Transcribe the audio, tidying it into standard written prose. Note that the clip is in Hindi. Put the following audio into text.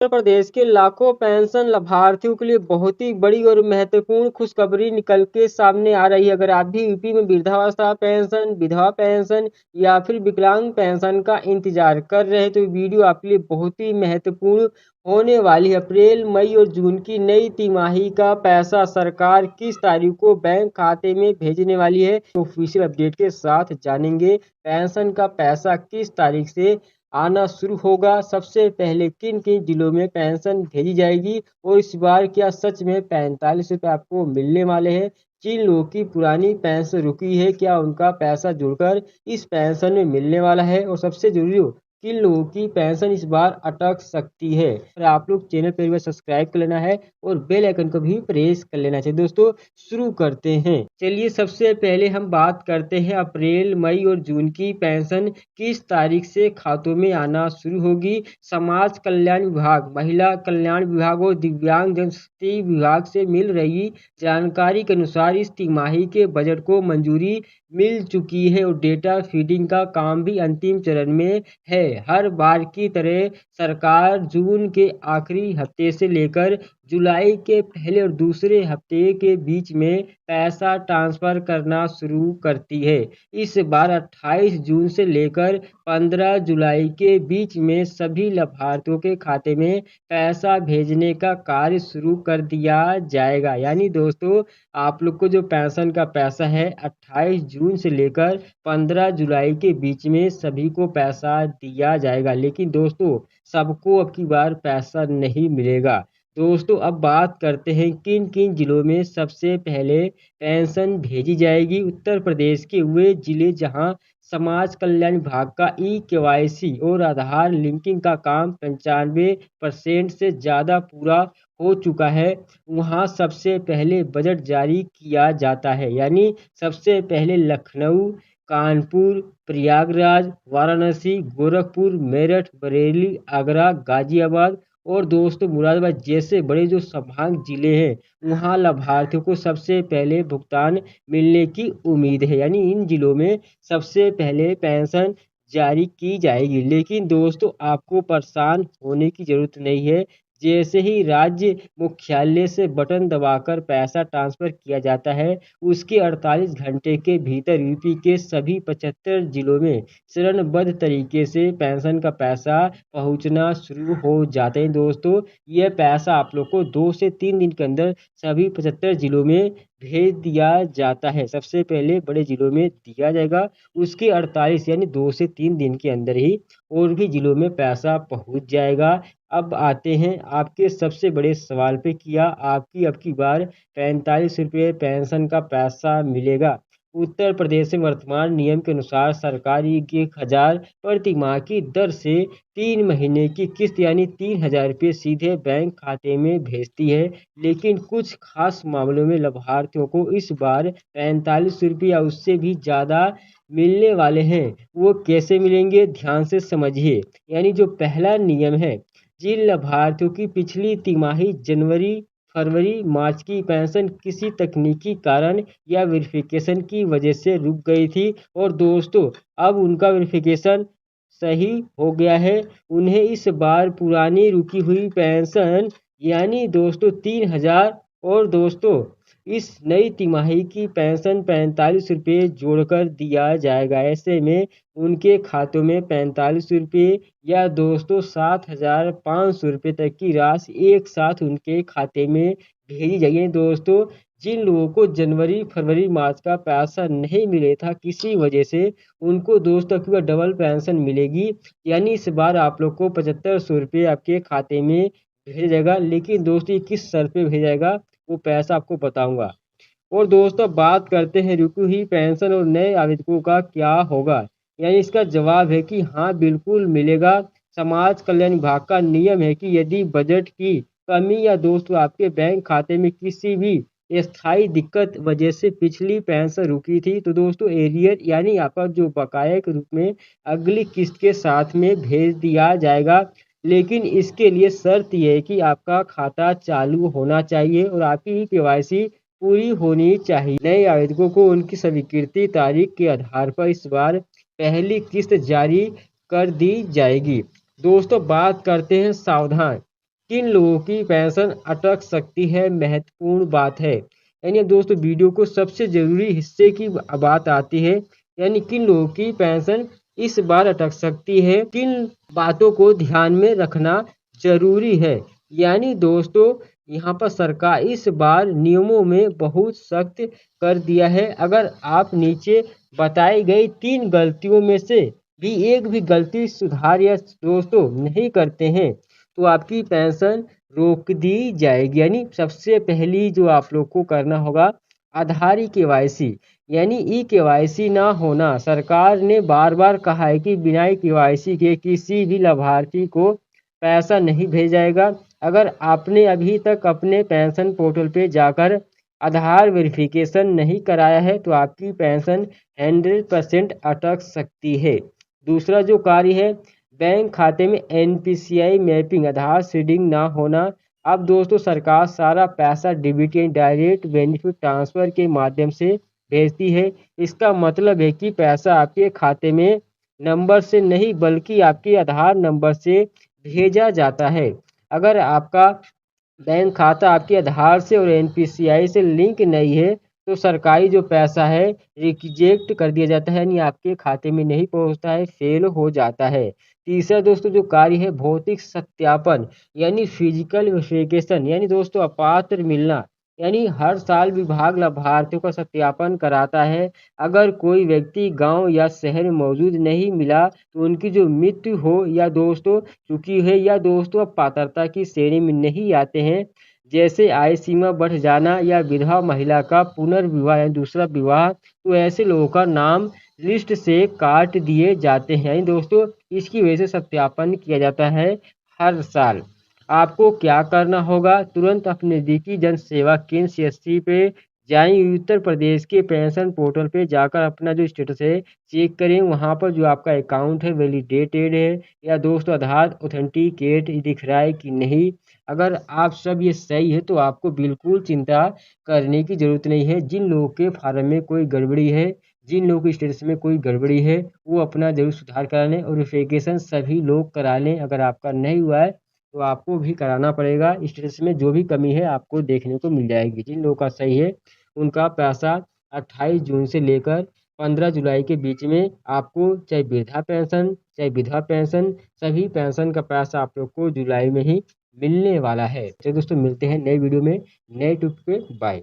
उत्तर प्रदेश के लाखों पेंशन लाभार्थियों के लिए बहुत ही बड़ी और महत्वपूर्ण खुशखबरी निकल के सामने आ रही है। अगर आप भी यूपी में वृद्धावस्था पेंशन, विधवा पेंशन या फिर विकलांग पेंशन का इंतजार कर रहे हैं तो ये वीडियो आपके लिए बहुत ही महत्वपूर्ण होने वाली है। अप्रैल, मई और जून की नई तिमाही का पैसा सरकार किस तारीख को बैंक खाते में भेजने वाली है, तो ऑफिशियल अपडेट के साथ जानेंगे। पेंशन का पैसा किस तारीख से आना शुरू होगा, सबसे पहले किन किन जिलों में पेंशन भेजी जाएगी और इस बार क्या सच में 45 रुपये आपको मिलने वाले हैं। जिन लोगों की पुरानी पेंशन रुकी है क्या उनका पैसा जुड़कर इस पेंशन में मिलने वाला है, और सबसे जरूरी हो किन लोगों की पेंशन इस बार अटक सकती है। और आप लोग चैनल पर सब्सक्राइब कर लेना है और बेल आइकन को भी प्रेस कर लेना चाहिए। दोस्तों शुरू करते हैं। चलिए सबसे पहले हम बात करते हैं अप्रैल, मई और जून की पेंशन किस तारीख से खातों में आना शुरू होगी। समाज कल्याण विभाग, महिला कल्याण विभाग और दिव्यांग जनशक्ति विभाग से मिल रही जानकारी के अनुसार इस तिमाही के बजट को मंजूरी मिल चुकी है और डेटा फीडिंग का काम भी अंतिम चरण में है। हर बार की तरह सरकार जून के आखिरी हफ्ते से लेकर जुलाई के पहले और दूसरे हफ्ते के बीच में पैसा ट्रांसफर करना शुरू करती है। इस बार 28 जून से लेकर 15 जुलाई के बीच में सभी लाभार्थियों के खाते में पैसा भेजने का कार्य शुरू कर दिया जाएगा। यानी दोस्तों आप लोग को जो पेंशन का पैसा है 28 जून से लेकर 15 जुलाई के बीच में सभी को पैसा दिया जाएगा। लेकिन दोस्तों सबको अब की बार पैसा नहीं मिलेगा। दोस्तों अब बात करते हैं किन किन जिलों में सबसे पहले पेंशन भेजी जाएगी। उत्तर प्रदेश के वे जिले जहां समाज कल्याण विभाग का KYC और आधार लिंकिंग का काम 95% से ज़्यादा पूरा हो चुका है, वहां सबसे पहले बजट जारी किया जाता है। यानी सबसे पहले लखनऊ, कानपुर, प्रयागराज, वाराणसी, गोरखपुर, मेरठ, बरेली, आगरा, गाजियाबाद और दोस्तों मुरादाबाद जैसे बड़े जो संभाग जिले हैं वहाँ लाभार्थियों को सबसे पहले भुगतान मिलने की उम्मीद है। यानी इन जिलों में सबसे पहले पेंशन जारी की जाएगी। लेकिन दोस्तों आपको परेशान होने की जरूरत नहीं है। जैसे ही राज्य मुख्यालय से बटन दबाकर पैसा ट्रांसफर किया जाता है उसके 48 घंटे के भीतर यूपी के सभी 75 जिलों में चरणबद्ध तरीके से पेंशन का पैसा पहुंचना शुरू हो जाते हैं। दोस्तों यह पैसा आप लोग को 2 से 3 दिन के अंदर सभी 75 जिलों में भेज दिया जाता है। सबसे पहले बड़े जिलों में दिया जाएगा, उसके 48 यानी 2 से 3 दिन के अंदर ही और भी जिलों में पैसा पहुंच जाएगा। अब आते हैं आपके सबसे बड़े सवाल पे, किया आपकी अब की बार 45 रुपये पेंशन का पैसा मिलेगा। उत्तर प्रदेश में वर्तमान नियम के अनुसार सरकार 1,000 प्रति माह की दर से 3 महीने की किस्त यानी 3,000 रुपये सीधे बैंक खाते में भेजती है। लेकिन कुछ खास मामलों में लाभार्थियों को इस बार 45 रुपये या उससे भी ज़्यादा मिलने वाले हैं। वो कैसे मिलेंगे ध्यान से समझिए। यानी जो पहला नियम है, जिन लाभार्थियों की पिछली तिमाही जनवरी, फरवरी, मार्च की पेंशन किसी तकनीकी कारण या वेरिफिकेशन की वजह से रुक गई थी और दोस्तों अब उनका वेरिफिकेशन सही हो गया है, उन्हें इस बार पुरानी रुकी हुई पेंशन यानी दोस्तों 3,000 और दोस्तों इस नई तिमाही की पेंशन 45 रुपये जोड़कर दिया जाएगा। ऐसे में उनके खातों में 45 रुपये या दोस्तों 7,500 रुपये तक की राशि एक साथ उनके खाते में भेजी जाएगी। दोस्तों जिन लोगों को जनवरी, फरवरी, मार्च का पैसा नहीं मिले था किसी वजह से, उनको दोस्तों की डबल पेंशन मिलेगी। यानी इस बार आप लोग को 7,500 रुपये आपके खाते में भेजा जाएगा। लेकिन दोस्तों ये किस शर्त पे भेजा जाएगा वो पैसा आपको बताऊंगा। और दोस्तों बात करते हैं रुकी हुई पेंशन और नए आवेदकों का क्या होगा। यानी इसका जवाब है कि हाँ बिल्कुल मिलेगा। समाज कल्याण विभाग का नियम है कि यदि बजट की कमी या दोस्तों आपके बैंक खाते में किसी भी स्थायी दिक्कत वजह से पिछली पेंशन रुकी थी तो दोस्तों एरियर यानी आपका जो बकाया के रूप में अगली किस्त के साथ में भेज दिया जाएगा। लेकिन इसके लिए शर्त यह है कि आपका खाता चालू होना चाहिए और आपकी KYC पूरी होनी चाहिए। नए आवेदकों को उनकी स्वीकृति तारीख के आधार पर इस बार पहली किस्त जारी कर दी जाएगी। दोस्तों बात करते हैं सावधान। किन लोगों की पेंशन अटक सकती है, महत्वपूर्ण बात है। यानी अब दोस्तों वीडियो को सबसे जरूरी हिस्से की बात आती है, यानी किन लोगों की पेंशन इस बार अटक सकती है, किन बातों को ध्यान में रखना जरूरी है। यानी दोस्तों यहाँ पर सरकार इस बार नियमों में बहुत सख्त कर दिया है। अगर आप नीचे बताई गई 3 गलतियों में से भी एक भी गलती सुधार या दोस्तों नहीं करते हैं तो आपकी पेंशन रोक दी जाएगी। यानी सबसे पहली जो आप लोग को करना होगा, आधार ई-केवाईसी, यानी ई-केवाईसी ना होना। सरकार ने बार बार कहा है कि बिना ई-केवाईसी के किसी भी लाभार्थी को पैसा नहीं भेजा जाएगा। अगर आपने अभी तक अपने पेंशन पोर्टल पे जाकर आधार वेरिफिकेशन नहीं कराया है तो आपकी पेंशन 100% अटक सकती है। दूसरा जो कार्य है, बैंक खाते में एनपीसीआई मैपिंग, आधार सीडिंग ना होना। अब दोस्तों सरकार सारा पैसा डीबीटी यानी डायरेक्ट बेनिफिट ट्रांसफर के माध्यम से भेजती है। इसका मतलब है कि पैसा आपके खाते में नंबर से नहीं बल्कि आपके आधार नंबर से भेजा जाता है। अगर आपका बैंक खाता आपके आधार से और एनपीसीआई से लिंक नहीं है तो सरकारी जो पैसा है रिजेक्ट कर दिया जाता है, यानी आपके खाते में नहीं पहुंचता है, फेल हो जाता है। तीसरा दोस्तों जो कार्य है, भौतिक सत्यापन यानी फिजिकल वेरिफिकेशन, यानी दोस्तों अपात्र मिलना। यानी हर साल विभाग लाभार्थियों का सत्यापन कराता है। अगर कोई व्यक्ति गांव या शहर में मौजूद नहीं मिला तो उनकी जो मृत्यु हो या दोस्तों चुकी है या दोस्तों पात्रता की श्रेणी में नहीं आते हैं, जैसे आय सीमा बढ़ जाना या विधवा महिला का पुनर्विवाह या दूसरा विवाह, तो ऐसे लोगों का नाम लिस्ट से काट दिए जाते हैं। यानी दोस्तों इसकी वजह से सत्यापन किया जाता है हर साल। आपको क्या करना होगा, तुरंत अपने नज़दीकी जन सेवा केंद्र सीएससी पे जाएं, उत्तर प्रदेश के पेंशन पोर्टल पे जाकर अपना जो स्टेटस है चेक करें। वहाँ पर जो आपका अकाउंट है वैलिडेटेड है या दोस्तों आधार ऑथेंटिकेट दिख रहा है कि नहीं। अगर आप सब ये सही है तो आपको बिल्कुल चिंता करने की ज़रूरत नहीं है। जिन लोगों के फार्म में कोई गड़बड़ी है, जिन लोगों के स्टेटस में कोई गड़बड़ी है, वो अपना जरूर सुधार करा लें और वेरिफिकेशन सभी लोग करा लें। अगर आपका नहीं हुआ है तो आपको भी कराना पड़ेगा। स्टेटस में जो भी कमी है आपको देखने को मिल जाएगी। जिन लोगों का सही है उनका पैसा 28 जून से लेकर 15 जुलाई के बीच में आपको चाहे वृद्धा पेंशन चाहे विधवा पेंशन सभी पेंशन का पैसा आप लोग को जुलाई में ही मिलने वाला है। चलिए दोस्तों मिलते हैं नए वीडियो में नए टॉपिक पे। बाय।